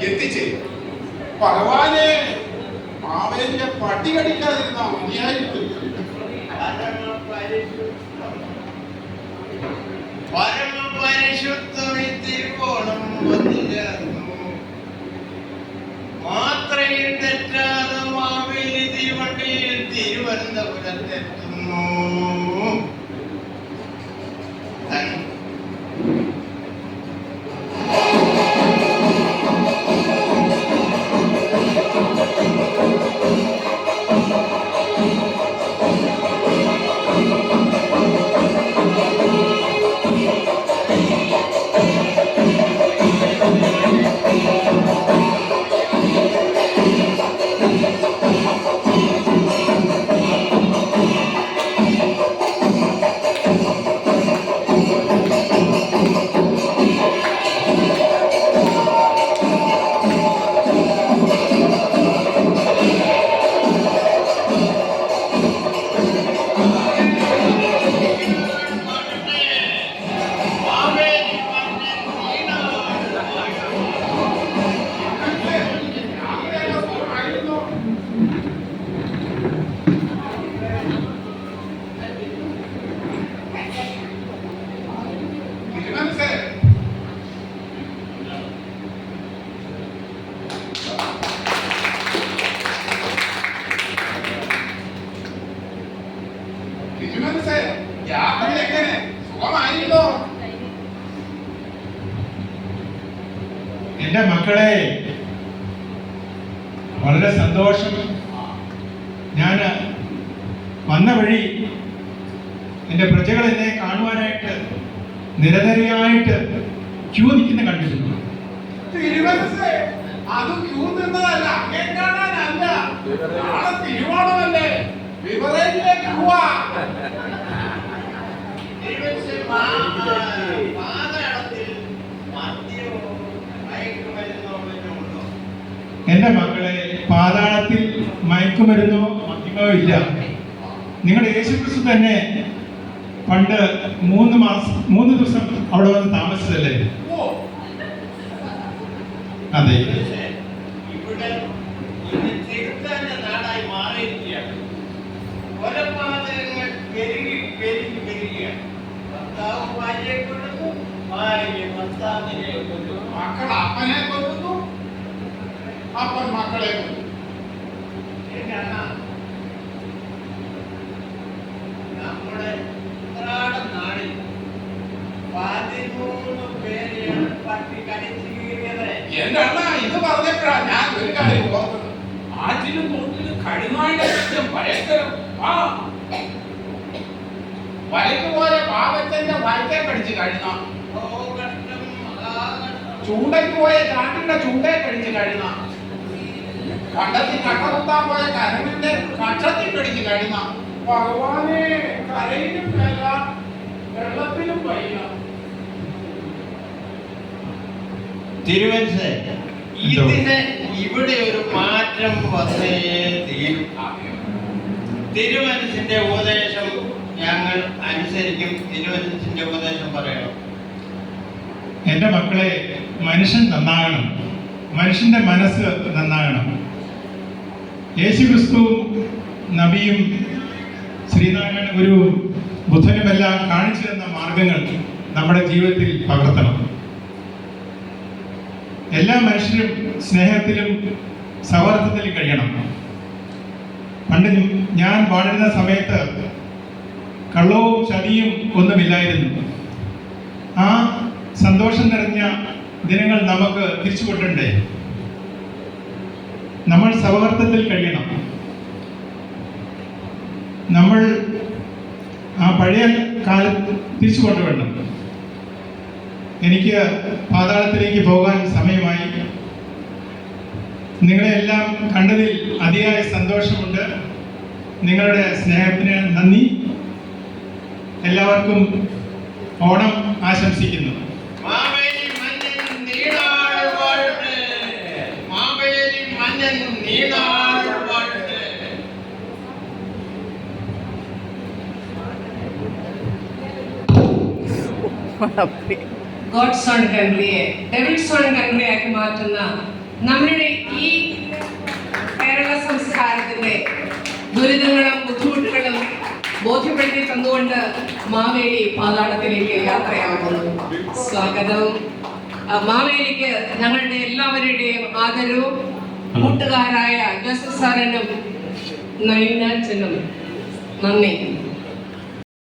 എത്തിച്ച് ഭഗവാനെ മാവേലിന്റെ പട്ടി കടിക്കാതിരുന്ന മതിയായിട്ട് പരമപരിശുദ്ധോണം വന്നിരുന്നു മാത്രയിൽ തെറ്റാതെ മാവേലി തീവണ്ടിയിൽ തിരുവനന്തപുരത്തെത്തുന്നു. എന്റെ മക്കളെ, വളരെ സന്തോഷം. ഞാൻ വന്ന വഴി എൻ്റെ പ്രജകൾ എന്നെ കാണുവാനായിട്ട് നിരനിരയായിട്ട് ക്യൂ നിൽക്കുന്ന കണ്ടിരുന്നു. അത് ക്യൂ നിന്നതല്ല, കാണാനല്ല, തിരുവോണമല്ലേ, ബിവറേജിലേക്ക് പോവാ. എന്റെ മക്കളെ, പാതാളത്തിൽ മയക്കുമരുന്നോ മദ്യമോ ഇല്ല. നിങ്ങളുടെ യേശുക്രിസ്തു തന്നെ പണ്ട് 3 ദിവസം അവിടെ വന്ന് താമസിച്ചതല്ലേ? അതെ. നാടായി മാറിയിരിക്കുകയാണ്. കൊലപാതകങ്ങൾ പെരുകി പെരുകി വരികയാണ്. ഭർത്താവ് ഭാര്യയെ കൊല്ലുന്നു, ഭാര്യ ഭർത്താവിനെ കൊല്ലുന്നു, മക്കൾ അപ്പനെ കൊല്ലുന്നു, അപ്പൻ മക്കളെ കൊല്ലുന്നു. നമ്മുടെ ഉത്രാടം നാളിൽ 13 പേരെയാണ് പട്ടി കടിച്ചു കീറിയത്. എന്റെ അണ്ണ ഇത് പറഞ്ഞപ്പോഴാ ഞാൻ ഒരു കാര്യം ഓർത്തത്. ആറ്റിലും തോട്ടിലും കഴുനായുടെ ഭയങ്കരം. വലക്കുപോലെ പാവത്തിന്റെ വയറ്റെ കടിച്ച് കഴുന്ന, ചൂണ്ടയ്ക്ക് പോയ ചാട്ടിന്റെ ചൂണ്ടയെ കടിച്ച് കഴുന്ന, കണ്ടത്തിൽ കട്ടകുത്താൻ പോയ കരണിന്റെ കക്ഷത്തിൽ കടിച്ച് കഴുന്ന. ഭഗവാനെ, കരയിലും വല്ല വെള്ളത്തിലും വയ്യ. തിരുവനന്തപുരം ഇതിന് ഇവിടെ ഒരു മാറ്റം വന്നേ തീരും. തിരുവനന്തപുരത്തിന്റെ ഉപദേശം ഞങ്ങൾ അനുസരിക്കും. തിരുവനന്തപുരത്തിന്റെ ഉപദേശം പറയണം. എന്റെ മക്കളെ, മനുഷ്യൻ നന്നാകണം, മനുഷ്യന്റെ മനസ്സ് നന്നാകണം. യേശുക്രിസ്തുവും നബിയും ശ്രീനാരായണ ഗുരുവും ബുദ്ധനുമെല്ലാം കാണിച്ചു തന്ന മാർഗങ്ങൾ നമ്മുടെ ജീവിതത്തിൽ പകർത്തണം. എല്ലാ മനുഷ്യരും സ്നേഹത്തിലും സൗഹാർദ്ദത്തിലും കഴിയണം. പണ്ട് ഞാൻ വാഴുന്ന സമയത്ത് കള്ളവും ചതിയും ഒന്നുമില്ലായിരുന്നു. ആ സന്തോഷം നിറഞ്ഞ ദിനങ്ങൾ നമുക്ക് തിരിച്ചു കൊണ്ടേ. നമ്മൾ സൗഹാർദ്ദത്തിൽ കഴിയണം. നമ്മൾ ആ പഴയ കാലം തിരിച്ചു കൊണ്ടുവരണം. എനിക്ക് പാതാളത്തിലേക്ക് പോകാൻ സമയമായി. നിങ്ങളെല്ലാം കണ്ടതിൽ അതിയായ സന്തോഷമുണ്ട്. നിങ്ങളുടെ സ്നേഹത്തിന് നന്ദി. എല്ലാവർക്കും ഓണം ആശംസിക്കുന്നു. ഗോഡ് സോൺ ഹെൻറിയെ ഡെവിൾ സോൺ ഹെൻറിയാക്കി മാറ്റുന്ന നമ്മുടെ ഈ കേരള സംസ്കാരത്തിന്റെ ദുരിതങ്ങളും ബുദ്ധിമുട്ടുകളും ബോധ്യപ്പെടുത്തി തന്നുകൊണ്ട് മാവേലി പാതാളത്തിലേക്ക് യാത്രയാകുന്നു. സ്വാഗതവും മാവേലിക്ക് ഞങ്ങളുടെ എല്ലാവരുടെയും ആദരവും കൂട്ടുകാരായ ജോസഫ് സാറിനും നൈനാച്ചനും നന്ദി.